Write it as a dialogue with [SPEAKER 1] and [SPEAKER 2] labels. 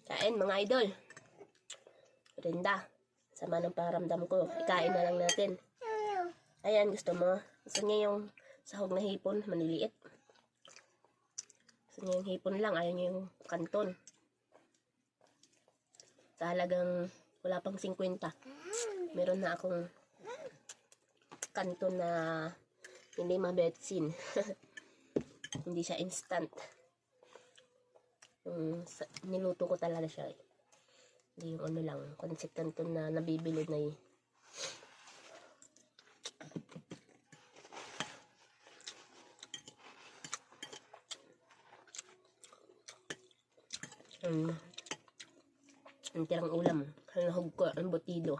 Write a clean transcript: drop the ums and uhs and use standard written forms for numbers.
[SPEAKER 1] Kain mga idol. Rinda. Sama ng paramdam ko. Ikain na lang natin. Ayan, gusto mo? Gusto niya yung sahog na hipon, maniliit. Gusto niya yung hipon lang, ayaw niya yung kanton. Sa halagang wala pang 50. Meron na akong kanton na hindi mabetsin. Hindi siya instant. Niluto ko talaga siya eh. Hindi yung ano lang, concept kanton na nabibili na eh. Ang tirang ulam, hanahog ko ang botido.